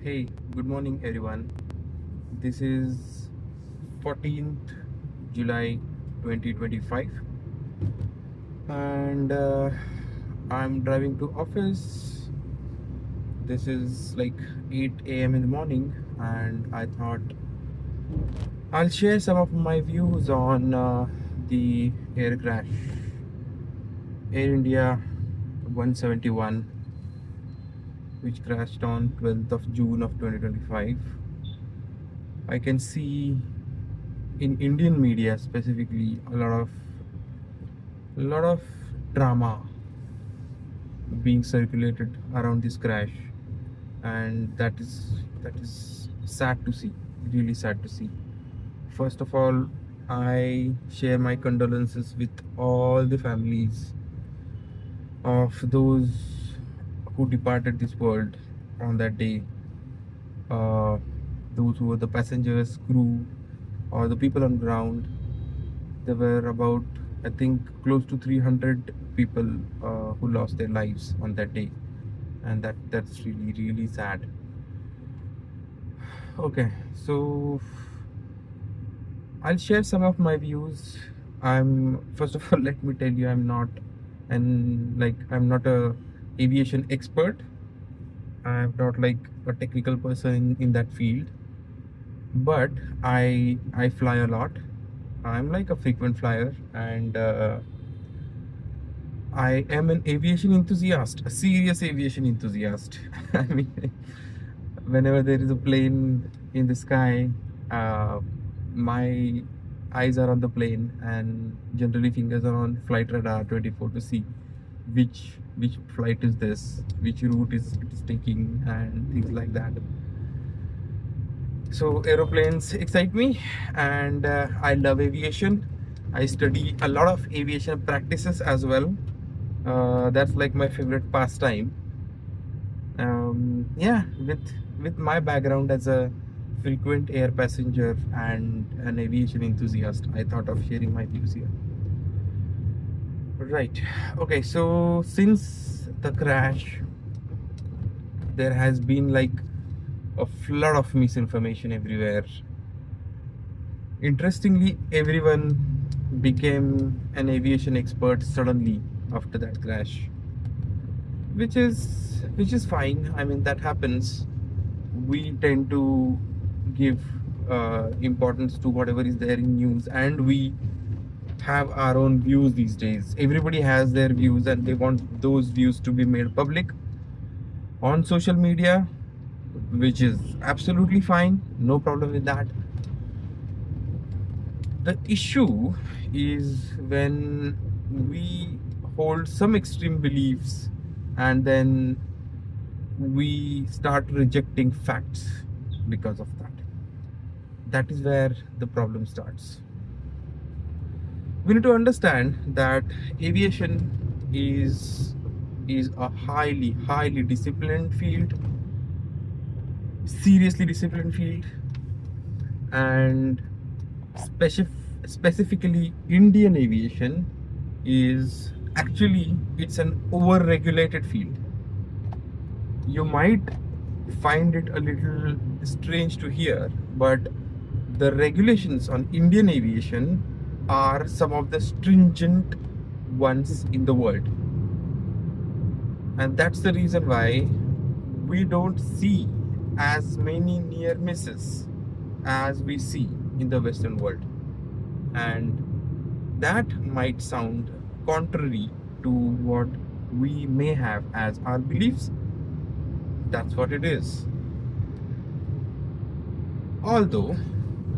Hey, good morning everyone. This is 14th July 2025 and I'm driving to office. This is like 8 a.m. in the morning and I thought I'll share some of my views on the air crash. Air India 171 which crashed on 12th of June of 2025. I can see in Indian media specifically a lot of drama being circulated around this crash, and that is sad to see, really sad to see. First of all, I share my condolences with all the families of those who departed this world on that day. uh, those who were the passengers, crew, or the people on ground. There were about, I think, close to 300 people who lost their lives on that day, and that's really really sad. Okay, so I'll share some of my views. I'm first of all, let me tell you, I'm not a aviation expert. I'm not like a technical person in that field, but I fly a lot. I'm like a frequent flyer, and I am an aviation enthusiast, a serious aviation enthusiast. I mean, whenever there is a plane in the sky, uh, my eyes are on the plane, and generally fingers are on flight radar 24 to see which flight is this, which route is it is taking, and things like that. So aeroplanes excite me, and I love aviation. I study a lot of aviation practices as well. That's like my favorite pastime. Yeah, with my background as a frequent air passenger and an aviation enthusiast, I thought of sharing my views here. Right. Okay. So since the crash, there has been like a flood of misinformation everywhere. Interestingly, everyone became an aviation expert suddenly after that crash, which is fine. I mean, that happens. We tend to give importance to whatever is there in news, and we have our own views these days. Everybody has their views, and they want those views to be made public on social media, which is absolutely fine. No problem with that. The issue is when we hold some extreme beliefs and then we start rejecting facts because of that. That is where the problem starts. We need to understand that aviation is a highly disciplined field, seriously disciplined field, and specifically Indian aviation is actually, it's an over regulated field. You might find it a little strange to hear, but the regulations on Indian aviation are some of the stringent ones in the world, and that's the reason why we don't see as many near misses as we see in the Western world. And that might sound contrary to what we may have as our beliefs. That's what it is. Although,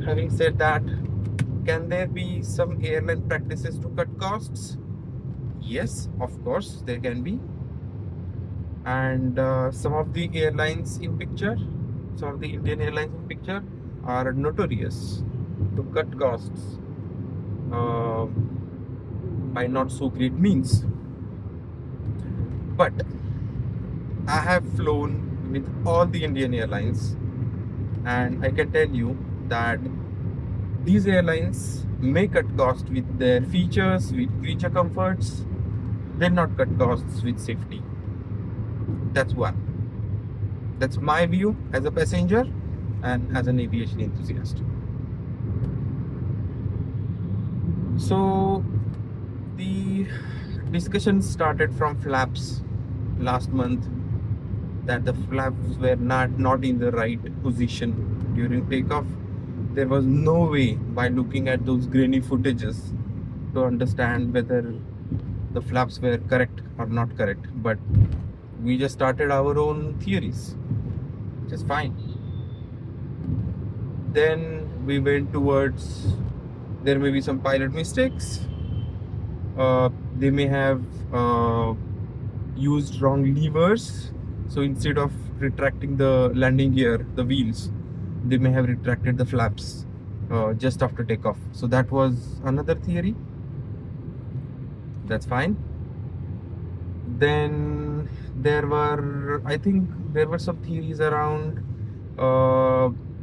having said that, can there be some airline practices to cut costs? Yes, of course, there can be. And some of the airlines in picture, some of the Indian airlines in picture, are notorious to cut costs uh, by not so great means. But I have flown with all the Indian airlines, and I can tell you that these airlines may cut costs with their features, with creature comforts. They'll not cut costs with safety. That's one. That's my view as a passenger and as an aviation enthusiast. So the discussion started from flaps last month, that the flaps were not in the right position during takeoff. There was no way by looking at those grainy footages to understand whether the flaps were correct or not correct. But we just started our own theories, which is fine. Then we went towards, there may be some pilot mistakes. They may have used wrong levers. So instead of retracting the landing gear, the wheels, they may have retracted the flaps just after takeoff. So that was another theory. That's fine. Then I think there were some theories around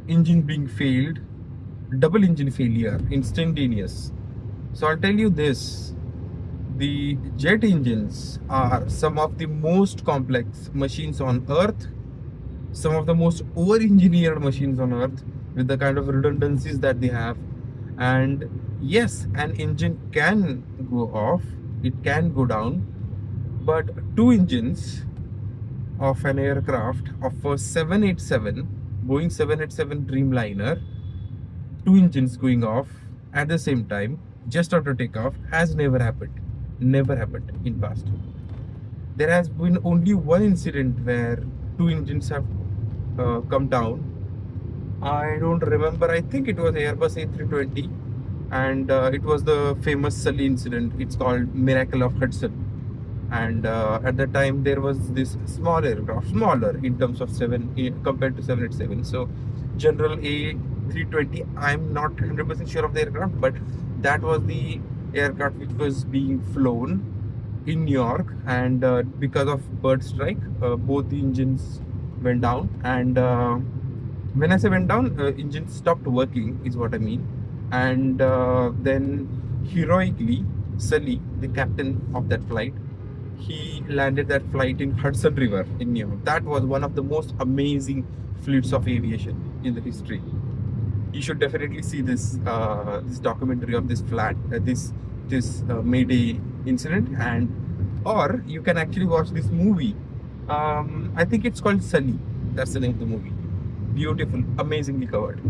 engine being failed, double engine failure, instantaneous. So I'll tell you this, the jet engines are some of the most complex machines on earth, some of the most over-engineered machines on earth, with the kind of redundancies that they have. And yes, an engine can go off, it can go down, but two engines of an aircraft of a 787, Boeing 787 Dreamliner, two engines going off at the same time just after takeoff has never happened. Never happened in past. There has been only one incident where two engines have come down. I don't remember. I think it was Airbus A320, and it was the famous Sully incident. It's called Miracle of Hudson. And at that time there was this small aircraft, smaller in terms of compared to 787. So General A320, I'm not 100% sure of the aircraft, but that was the aircraft which was being flown in New York, and because of bird strike, both the engines went down. And when I say went down, engines stopped working is what I mean. And then heroically, Sully, the captain of that flight, he landed that flight in Hudson River in New York. That was one of the most amazing fleets of aviation in the history. You should definitely see this this documentary of this Mayday incident, and or you can actually watch this movie. I think it's called Sully. That's the name of the movie. Beautiful, amazingly covered.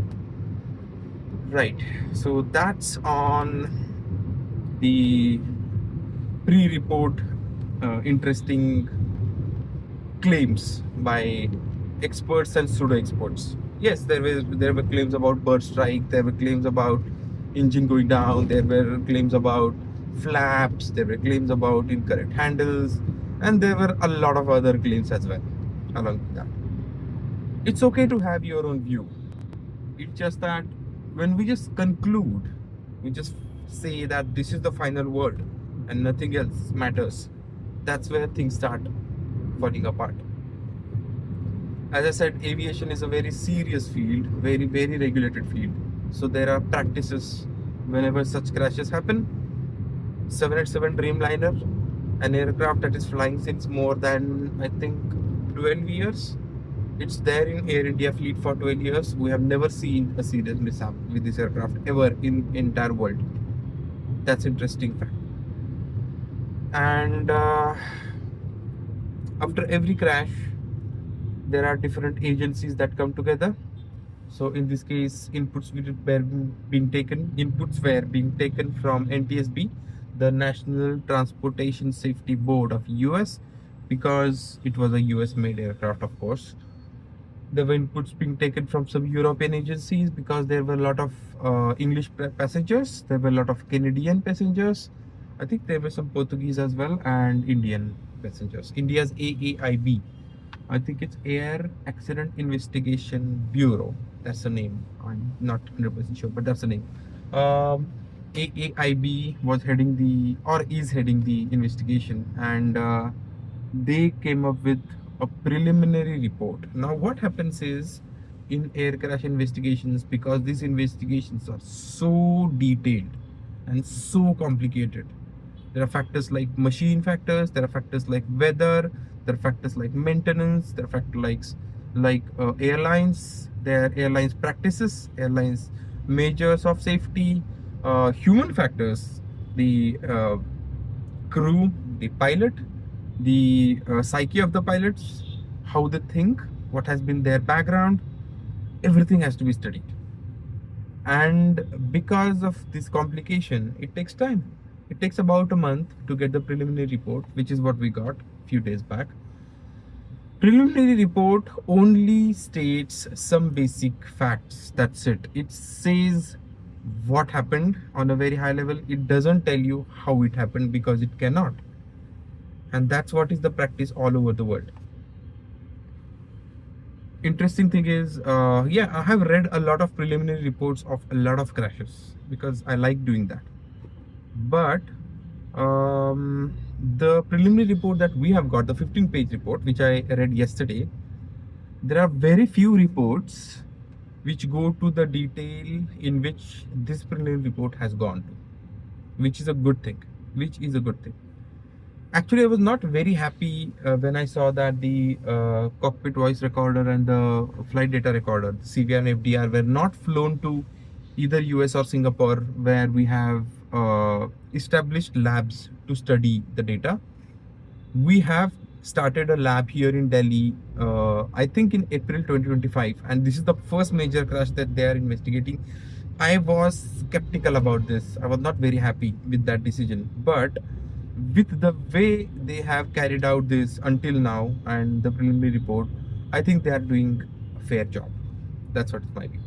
Right. So that's on the pre-report interesting claims by experts and pseudo experts. Yes, there were claims about bird strike, there were claims about engine going down, there were claims about flaps, there were claims about incorrect handles, and there were a lot of other claims as well along with that. It's okay to have your own view. It's just that when we just conclude, we just say that this is the final word and nothing else matters, that's where things start falling apart. As I said, aviation is a very serious field, very, very regulated field. So there are practices whenever such crashes happen. 787 Dreamliner, an aircraft that is flying since more than, I think, 12 years. It's there in Air India fleet for 12 years. We have never seen a serious mishap with this aircraft ever in entire world. That's interesting fact. And after every crash, there are different agencies that come together. So in this case, inputs were being taken from NTSB, the National Transportation Safety Board of US, because it was a US made aircraft, of course. There were inputs being taken from some European agencies because there were a lot of English passengers, there were a lot of Canadian passengers, I think there were some Portuguese as well, and Indian passengers. India's AAIB, I think it's Air Accident Investigation Bureau. That's the name. I'm not 100% sure, but that's the name. AAIB was heading is heading the investigation, and they came up with a preliminary report. Now, what happens is, in air crash investigations, because these investigations are so detailed and so complicated, there are factors like machine factors, there are factors like weather, there are factors like maintenance, there are factors like like airlines, their airlines practices, airlines measures of safety, human factors, the crew, the pilot, the psyche of the pilots, how they think, what has been their background, everything has to be studied. And because of this complication, it takes time. It takes about a month to get the preliminary report, which is what we got a few days back. Preliminary report only states some basic facts. That's it. It says what happened on a very high level. It doesn't tell you how it happened because it cannot. And that's what is the practice all over the world. Interesting thing is, yeah, I have read a lot of preliminary reports of a lot of crashes because I like doing that. But the preliminary report that we have got, the 15-page report, which I read yesterday, there are very few reports which go to the detail in which this preliminary report has gone to, which is a good thing. Actually, I was not very happy when I saw that the cockpit voice recorder and the flight data recorder, the CVR and FDR, were not flown to either US or Singapore, where we have established labs to study the data. We have started a lab here in Delhi, I think in April 2025, and this is the first major crash that they are investigating. I was skeptical about this. I was not very happy with that decision, but with the way they have carried out this until now and the preliminary report, I think they are doing a fair job. That's what is my view.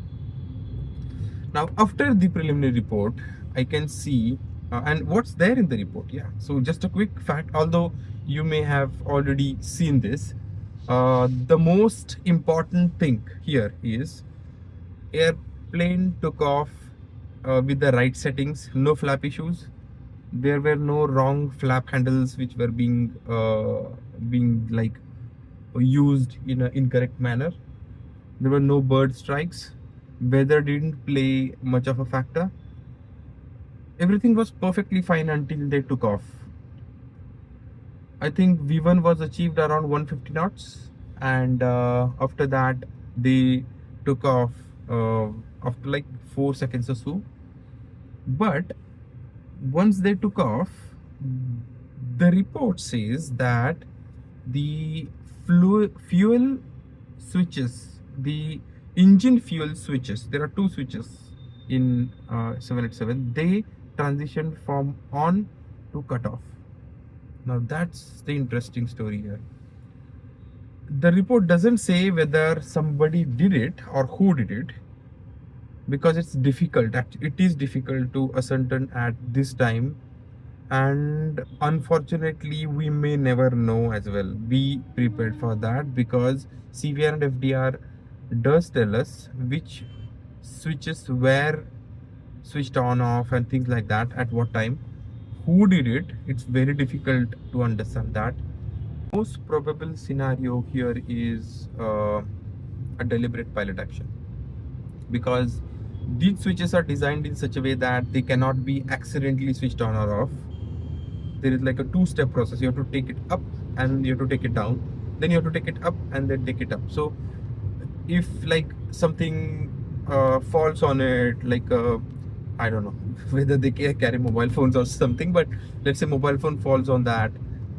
Now, after the preliminary report, I can see and what's there in the report. Yeah, so just a quick fact, although you may have already seen this, the most important thing here is airplane took off with the right settings, no flap issues. There were no wrong flap handles which were being like used in an incorrect manner. There were no bird strikes. Weather didn't play much of a factor. Everything was perfectly fine until they took off. I think V1 was achieved around 150 knots, and after that they took off after like 4 seconds or so. But once they took off, the report says that the fuel switches, the engine fuel switches, there are two switches in 787, they transitioned from on to cut off. Now that's the interesting story here. The report doesn't say whether somebody did it or who did it, because it's difficult. It is difficult to ascertain at this time, and unfortunately we may never know as well. Be prepared for that, because CVR and FDR does tell us which switches were switched on, off, and things like that, at what time, who did it. It's very difficult to understand that. Most probable scenario here is a deliberate pilot action, because these switches are designed in such a way that they cannot be accidentally switched on or off. There is like a two-step process. You have to take it up and you have to take it down, then you have to take it up and then take it up. So if like something falls on it, like I don't know whether they carry mobile phones or something, but let's say mobile phone falls on that,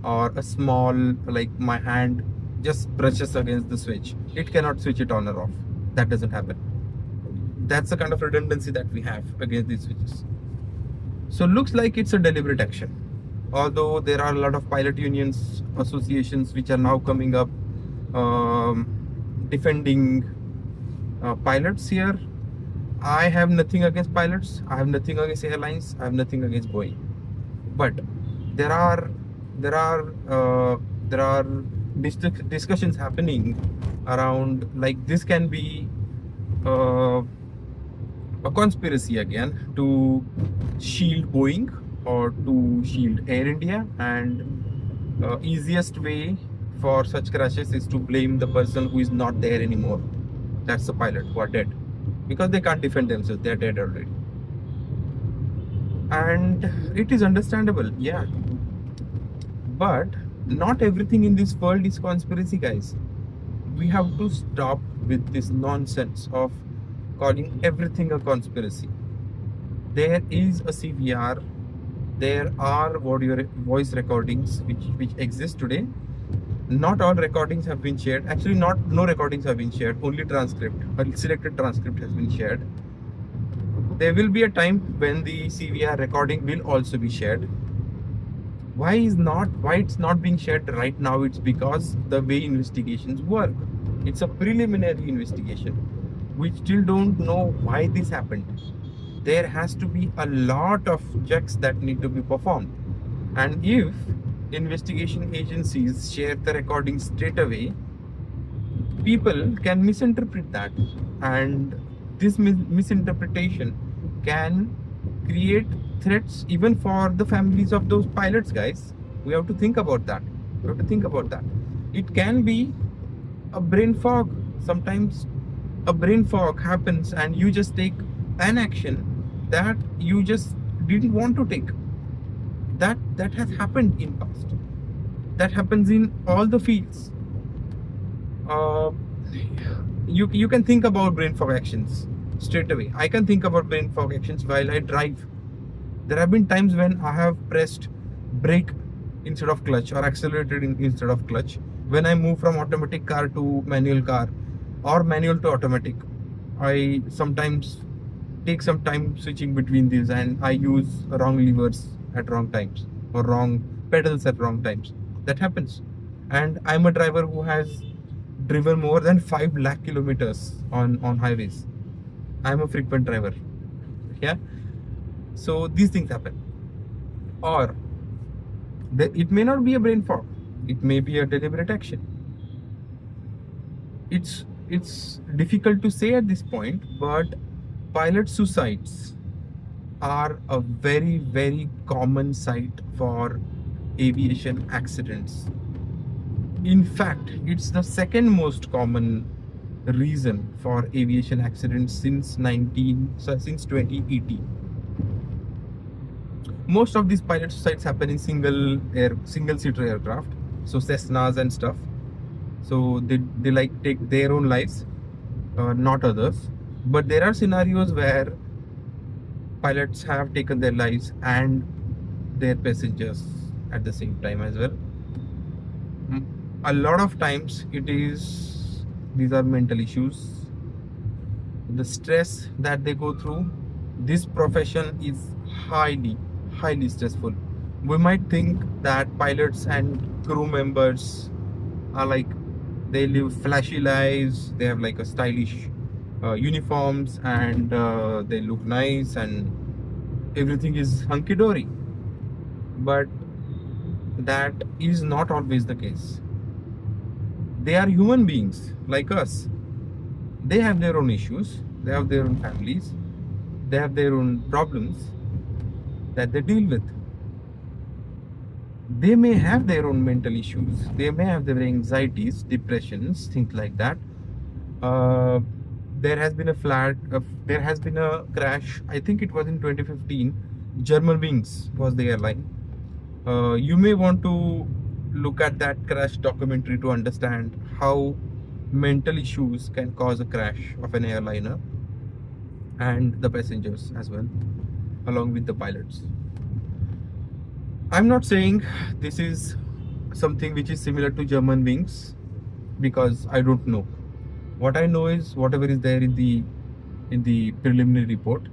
or a small, like my hand just brushes against the switch, it cannot switch it on or off. That doesn't happen. That's the kind of redundancy that we have against these switches. So looks like it's a deliberate action, although there are a lot of pilot unions, associations which are now coming up defending pilots here. I have nothing against pilots, I have nothing against airlines, I have nothing against Boeing, but there are discussions happening around, like this can be a conspiracy again to shield Boeing or to shield Air India, and easiest way for such crashes is to blame the person who is not there anymore. That's the pilot who are dead, because they can't defend themselves, they're dead already. And it is understandable, yeah, but not everything in this world is conspiracy, guys. we have to stop with this nonsense of calling everything a conspiracy. There is a CVR, there are audio voice recordings which exist today. Not all recordings have been shared. Actually, not no recordings have been shared. Only transcript, a selected transcript has been shared. There will be a time when the CVR recording will also be shared. Why it's not being shared right now? It's because the way investigations work. It's a preliminary investigation. We still don't know why this happened. There has to be a lot of checks that need to be performed. And if investigation agencies share the recording straight away, people can misinterpret that. And this misinterpretation can create threats even for the families of those pilots, guys. We have to think about that. We have to think about that. It can be a brain fog. Sometimes a brain fog happens and you just take an action that you just didn't want to take. That has happened in past. That happens in all the fields. Uh, you can think about brain fog actions straight away. I can think about brain fog actions while I drive. There have been times when I have pressed brake instead of clutch or accelerated instead of clutch. When I move from automatic car to manual car or manual to automatic, I sometimes take some time switching between these and I use wrong levers at wrong times or wrong pedals at wrong times. That happens. And I'm a driver who has driven more than 5 lakh kilometers on highways. I'm a frequent driver. Yeah. So these things happen. Or it may not be a brain fog. It may be a deliberate action. It's difficult to say at this point, but pilot suicides are a very, very common sight for aviation accidents. In fact, it's the second most common reason for aviation accidents since 2018. Most of these pilot suicides happen in single seater aircraft, so Cessnas and stuff. So they like take their own lives, not others. But there are scenarios where pilots have taken their lives and their passengers at the same time as well. A lot of times these are mental issues. The stress that they go through. This profession is highly stressful. We might think that pilots and crew members are like, they live flashy lives, they have like a stylish uniforms, and they look nice and everything is hunky-dory. But that is not always the case. They are human beings like us. They have their own issues, they have their own families, they have their own problems that they deal with. They may have their own mental issues, they may have their anxieties, depressions, things like that. There has been a crash. I think it was in 2015. Germanwings was the airline. You may want to look at that crash documentary to understand how mental issues can cause a crash of an airliner and the passengers as well, along with the pilots. I'm not saying this is something which is similar to Germanwings because I don't know. What I know is whatever is there in the preliminary report.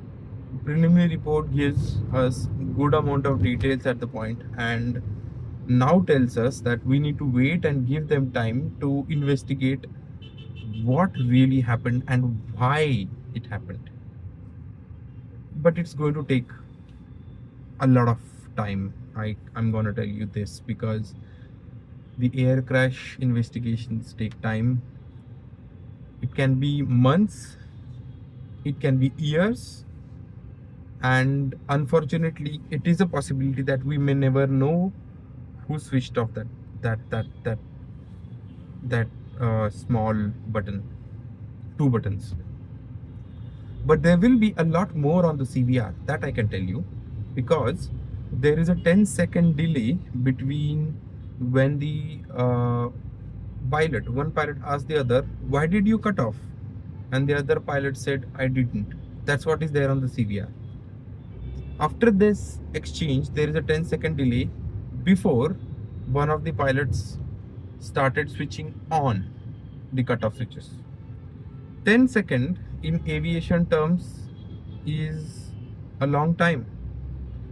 Preliminary report gives us good amount of details at the point and now tells us that we need to wait and give them time to investigate what really happened and why it happened. But it's going to take a lot of time. I'm going to tell you this because the air crash investigations take time. It can be months, it can be years, and unfortunately it is a possibility that we may never know who switched off that small button, 2 buttons. But there will be a lot more on the CVR, that I can tell you, because there is a 10-second delay between when the One pilot asked the other, "Why did you cut off?" And the other pilot said, "I didn't." That's what is there on the CVR. After this exchange, there is a 10-second delay before one of the pilots started switching on the cutoff switches. 10 second in aviation terms is a long time.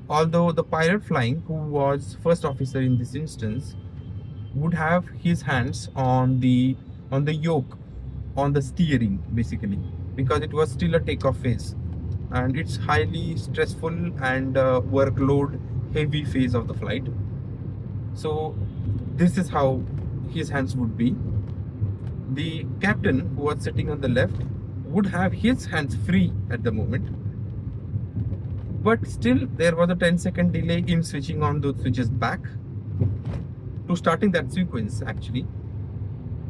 Although the pilot flying, who was first officer in this instance, would have his hands on the yoke, on the steering basically, because it was still a takeoff phase, and it's highly stressful and workload heavy phase of the flight. So this is how his hands would be. The captain, who was sitting on the left, would have his hands free at the moment, but still there was a 10-second delay in switching on those switches back to starting that sequence. Actually,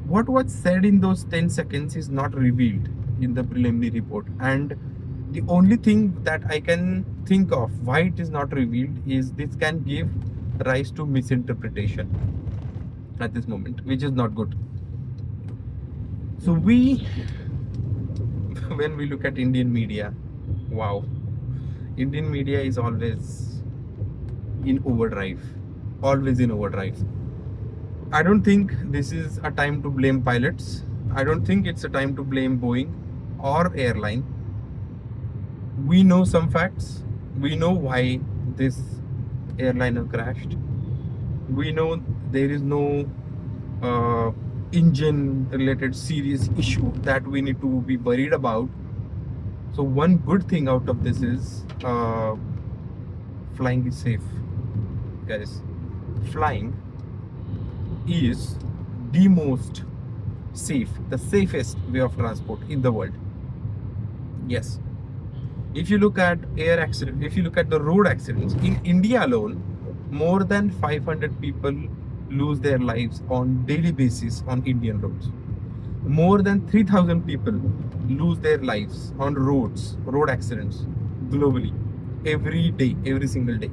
what was said in those 10 seconds is not revealed in the preliminary report, and the only thing that I can think of why it is not revealed is this can give rise to misinterpretation at this moment, which is not good. So when we look at Indian media, wow, Indian media is always in overdrive, always in overdrive. I don't think this is a time to blame pilots. I don't think it's a time to blame Boeing or airline. We know some facts. We know why this airliner crashed. We know there is no engine related serious issue that we need to be worried about. So one good thing out of this is flying is safe, guys. Flying is the most safe, the safest way of transport in the world. Yes. If you look at air accident, if you look at the road accidents in India alone, more than 500 people lose their lives on daily basis on Indian roads. More than 3,000 people lose their lives on road accidents globally every day, every single day.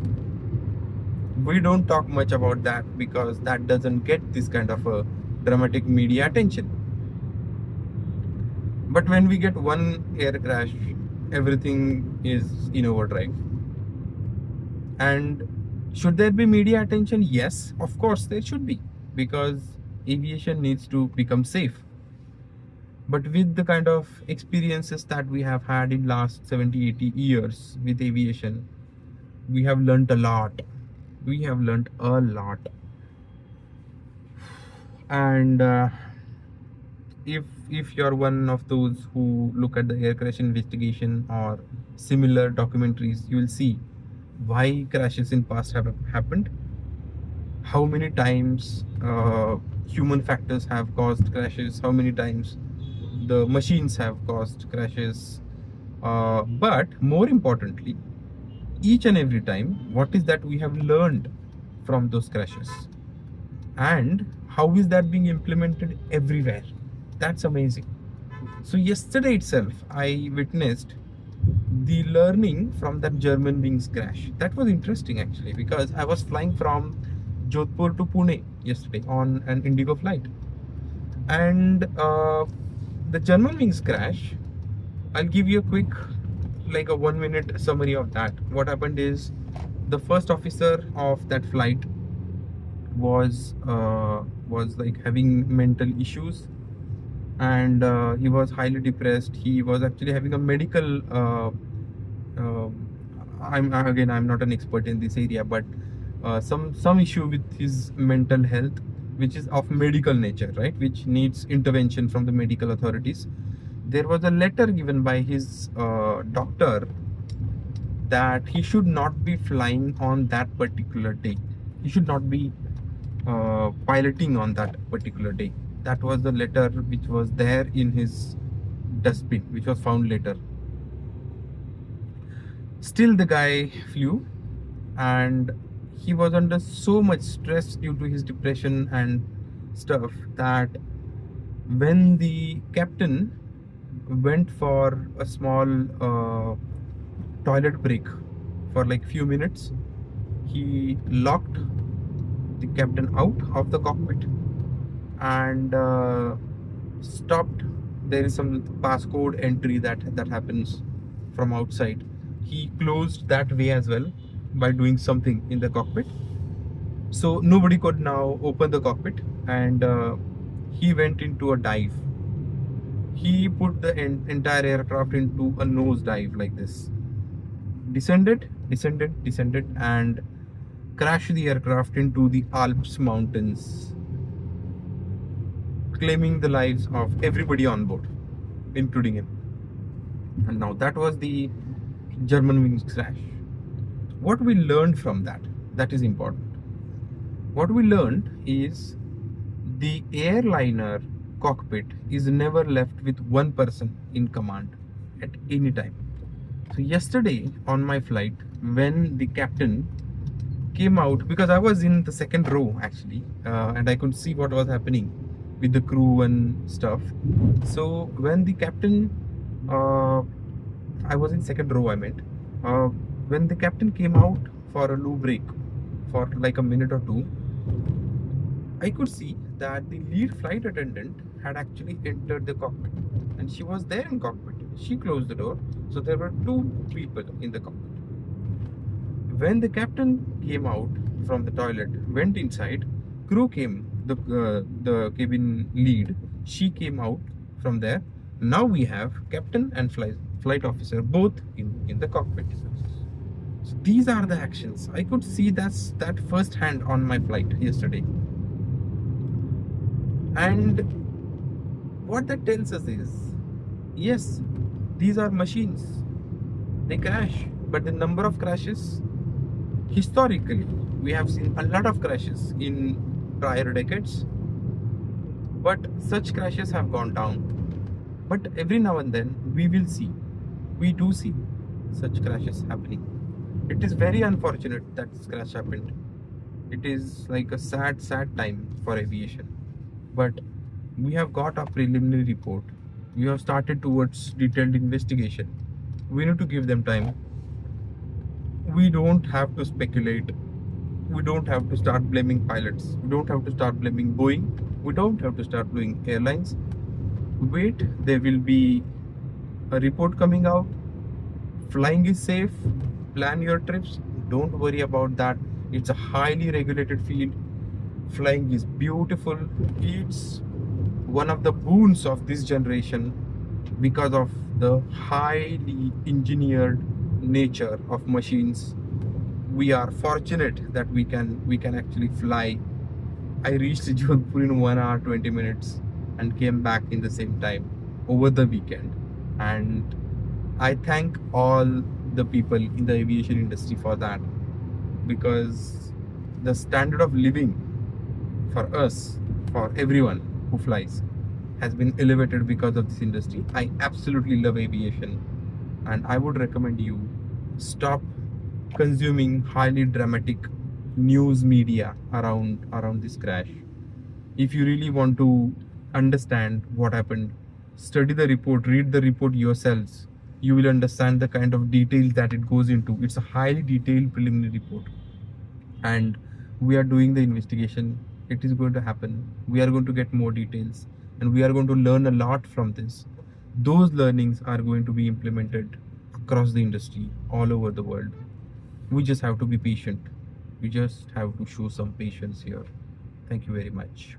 We don't talk much about that because that doesn't get this kind of a dramatic media attention. But when we get one air crash, everything is in overdrive. And should there be media attention? Yes, of course there should be, because aviation needs to become safe. But with the kind of experiences that we have had in last 70-80 years with aviation, we have learnt a lot. We have learnt a lot. And if you're one of those who look at the air crash investigation or similar documentaries, you will see why crashes in past have happened, how many times human factors have caused crashes, how many times the machines have caused crashes, but more importantly, each and every time, what is that we have learned from those crashes, and how is that being implemented everywhere. That's amazing. So yesterday itself I witnessed the learning from that Germanwings crash. That was interesting actually, because I was flying from Jodhpur to Pune yesterday on an Indigo flight, and the Germanwings crash, I'll give you a quick, like a 1-minute summary of that. What happened is, the first officer of that flight was like having mental issues, and he was highly depressed. He was actually having a medical I'm not an expert in this area, but some issue with his mental health, which is of medical nature, right, which needs intervention from the medical authorities. There was a letter given by his doctor that he should not be flying on that particular day. He should not be piloting on that particular day. That was the letter which was there in his dustbin, which was found later. Still, the guy flew, and he was under so much stress due to his depression and stuff that when the captain went for a small toilet break for like few minutes, he locked the captain out of the cockpit, and stopped. There is some passcode entry that happens from outside. He closed that way as well by doing something in the cockpit, so nobody could now open the cockpit, and he went into a dive. He put the entire aircraft into a nose dive like this, descended, and crashed the aircraft into the Alps mountains, claiming the lives of everybody on board, including him. And now that was the German wings crash. What we learned from that, that is important. What we learned is the airliner cockpit is never left with one person in command at any time. So yesterday on my flight, when the captain came out, because I was in the second row actually, and I could see what was happening with the crew and stuff. So when the captain, I was in second row, I meant, when the captain came out for a loo break for like a minute or two, I could see that the lead flight attendant had actually entered the cockpit, and she was there in cockpit. She closed the door, so there were two people in the cockpit. When the captain came out from the toilet, went inside, crew came, the cabin lead, she came out from there. Now we have captain and flight officer both in the cockpit. So these are the actions. I could see that first hand on my flight yesterday. And what that tells us is, yes, these are machines. They crash, but the number of crashes, historically, we have seen a lot of crashes in prior decades, but such crashes have gone down. But every now and then we do see such crashes happening. It is very unfortunate that this crash happened. It is like a sad time for aviation. But we have got a preliminary report. We have started towards detailed investigation. We need to give them time. We don't have to speculate. We don't have to start blaming pilots. We don't have to start blaming Boeing. We don't have to start blaming airlines. Wait, there will be a report coming out. Flying is safe. Plan your trips. Don't worry about that. It's a highly regulated field. Flying is beautiful. It's one of the boons of this generation because of the highly engineered nature of machines. We are fortunate that we can actually fly. I reached Jodhpur in 1 hour 20 minutes and came back in the same time over the weekend. And I thank all the people in the aviation industry for that, because the standard of living for us, for everyone who flies, has been elevated because of this industry. I absolutely love aviation, and I would recommend you stop consuming highly dramatic news media around this crash. If you really want to understand what happened, study the report, read the report yourselves. You will understand the kind of details that it goes into. It's a highly detailed preliminary report, and we are doing the investigation. It is going to happen. We are going to get more details, and we are going to learn a lot from this. Those learnings are going to be implemented across the industry all over the world. We just have to be patient. We just have to show some patience here. Thank you very much.